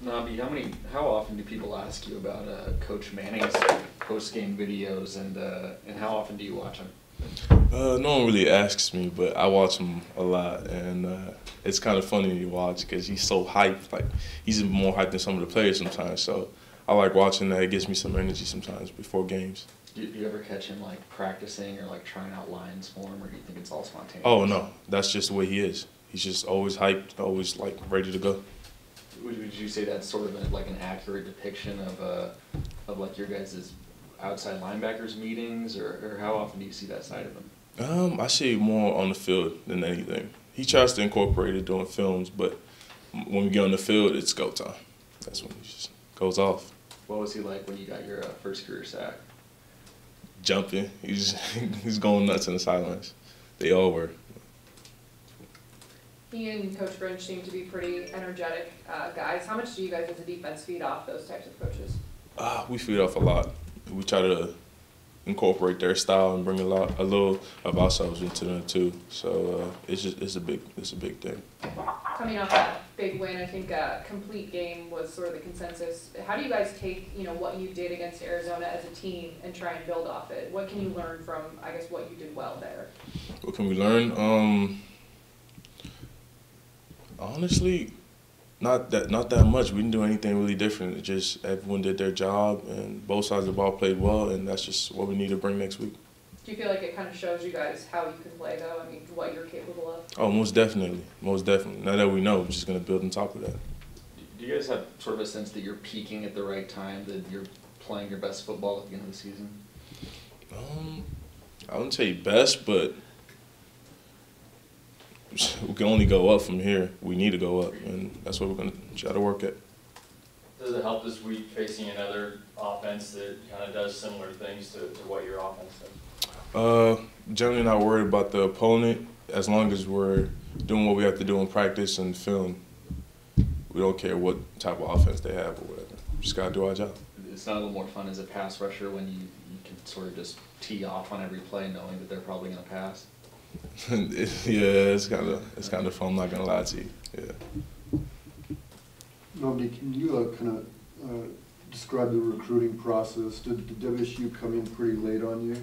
Nabi, how often do people ask you about Coach Manning's post-game videos, and how often do you watch them? No one really asks me, but I watch him a lot, and it's kind of funny to watch because he's so hyped. Like, he's more hyped than some of the players sometimes. So I like watching that. It gives me some energy sometimes before games. Do you ever catch him like practicing or like trying out lines for him, or do you think it's all spontaneous? Oh no, that's just the way he is. He's just always hyped, always like ready to go. Would you say that's sort of like an accurate depiction of like your guys' outside linebackers meetings, or how often do you see that side of him? I see it more on the field than anything. He tries to incorporate it doing films, but when we get on the field, it's go time. That's when he just goes off. What was he like when you got your first career sack? Jumping, he's going nuts in the sidelines. They all were. He and Coach Grinch seem to be pretty energetic guys. How much do you guys as a defense feed off those types of coaches? We feed off a lot. We try to incorporate their style and bring a little of ourselves into them too. So it's a big thing. Coming off that big win, I think complete game was sort of the consensus. How do you guys take what you did against Arizona as a team and try and build off it? What can you learn from what you did well there? What can we learn? Honestly, not that much. We didn't do anything really different. It just everyone did their job, and both sides of the ball played well, and that's just what we need to bring next week. Do you feel like it kind of shows you guys how you can play, though? I mean, what you're capable of? Oh, most definitely. Most definitely. Now that we know, we're just going to build on top of that. Do you guys have sort of a sense that you're peaking at the right time, that you're playing your best football at the end of the season? I wouldn't say best, but we can only go up from here. We need to go up, and that's what we're going to try to work at. Does it help this week facing another offense that kind of does similar things to what your offense does? Generally not worried about the opponent as long as we're doing what we have to do in practice and film. We don't care what type of offense they have or whatever. We just got to do our job. It's not a little more fun as a pass rusher when you can sort of just tee off on every play knowing that they're probably going to pass? Yeah, it's kind of fun. I'm not gonna lie to you. Yeah. Nomdi, can you kind of describe the recruiting process? Did WSU come in pretty late on you?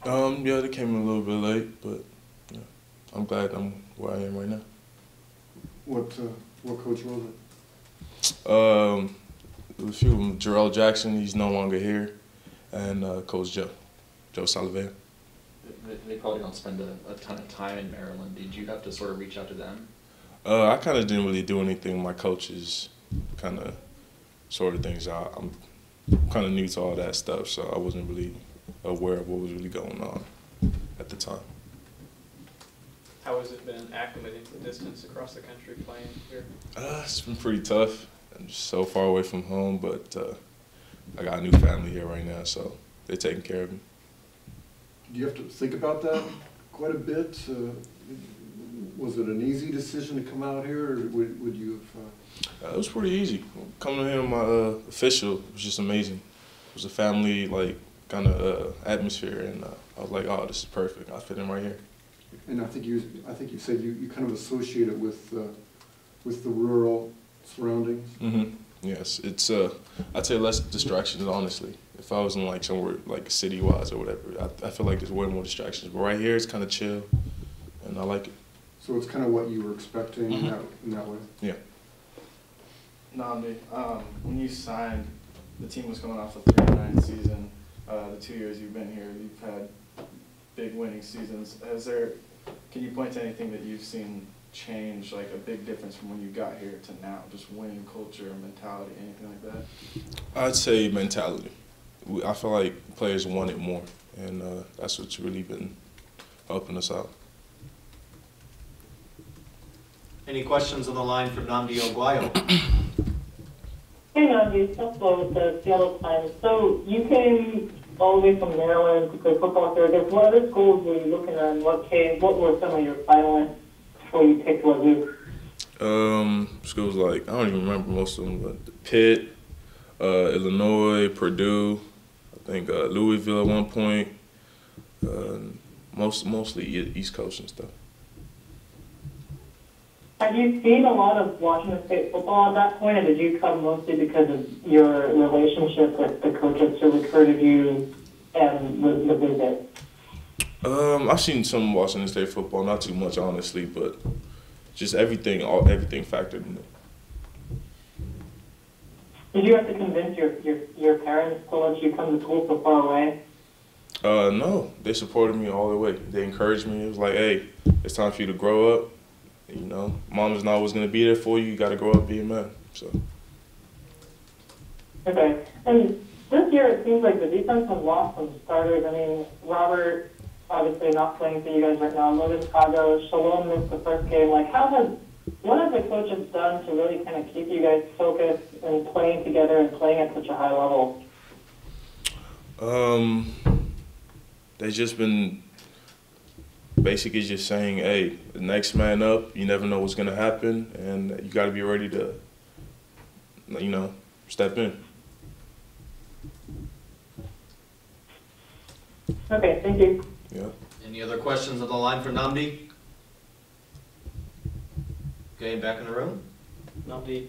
Yeah, they came in a little bit late, but yeah, I'm glad I'm where I am right now. What coach was it? There was a few of them. Jarrell Jackson, he's no longer here, and Coach Joe Salavea. They probably don't spend a ton of time in Maryland. Did you have to sort of reach out to them? I kind of didn't really do anything. My coaches kind of sorted things out. I'm kind of new to all that stuff, so I wasn't really aware of what was really going on at the time. How has it been acclimating to the distance across the country playing here? It's been pretty tough. I'm just so far away from home, but I got a new family here right now, so they're taking care of me. Do you have to think about that quite a bit? Was it an easy decision to come out here, or would you have? It was pretty easy. Coming here, my official was just amazing. It was a family kind of atmosphere, and I was like, oh, this is perfect. I fit in right here. And I think you said you kind of associate it with the rural surroundings. Mm-hmm. Yes, it's I'd say less distractions, honestly. If I was in somewhere city-wise or whatever, I feel like there's way more distractions. But right here, it's kind of chill, and I like it. So it's kind of what you were expecting in that way? Yeah. Namdi, when you signed, the team was coming off a 3-9 season. The 2 years you've been here, you've had big winning seasons. Can you point to anything that you've seen change, like a big difference from when you got here to now, just winning culture, mentality, anything like that? I'd say mentality. I feel like players want it more, and that's what's really been helping us out. Any questions on the line from Namdi Oguayo? Hey Namdi, Buffalo with the Seattle Times. So you came all the way from Maryland to play football here. I guess what other schools were you looking at, and what were some of your finalists before you picked Wazoo? Schools I don't even remember most of them, but Pitt, Illinois, Purdue, I think Louisville at one point, mostly East Coast and stuff. Have you seen a lot of Washington State football at that point, or did you come mostly because of your relationship with the coaches who recruited you and the visit? I've seen some Washington State football, not too much honestly, but just everything factored in it. Did you have to convince your parents to let you come to school so far away? No, they supported me all the way. They encouraged me. It was like, hey, it's time for you to grow up. You know, mom is not always going to be there for you. You got to grow up, be a man. So. Okay. And this year it seems like the defense has lost some starters. I mean, Robert obviously not playing for you guys right now. Logan Chicago, Shalom missed the first game. Like, what have the coaches done to really kind of keep you guys focused and playing together and playing at such a high level? They've just been basically just saying, hey, the next man up, you never know what's going to happen, and you got to be ready to, you know, step in. Okay, thank you. Yeah. Any other questions on the line for Nnamdi? Okay, back in the room. Nnamdi,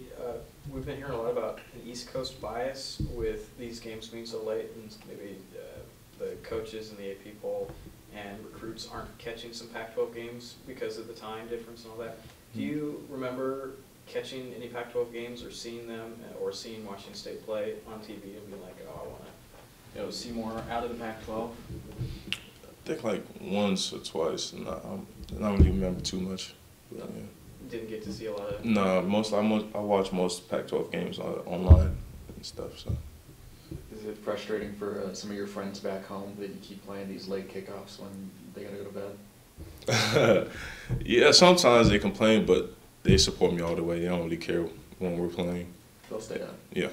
we've been hearing a lot about an East Coast bias with these games being so late, and maybe the coaches and the AP poll and recruits aren't catching some Pac-12 games because of the time difference and all that. Do you remember catching any Pac-12 games or seeing them or seeing Washington State play on TV and being like, oh, I want to see more out of the Pac-12? I think like once or twice, and I don't really remember too much. But, yeah. Didn't get to see a lot of. No, I watch most Pac-12 games online and stuff. So. Is it frustrating for some of your friends back home that you keep playing these late kickoffs when they gotta go to bed? Yeah, sometimes they complain, but they support me all the way. They don't really care when we're playing. They'll stay up. Yeah.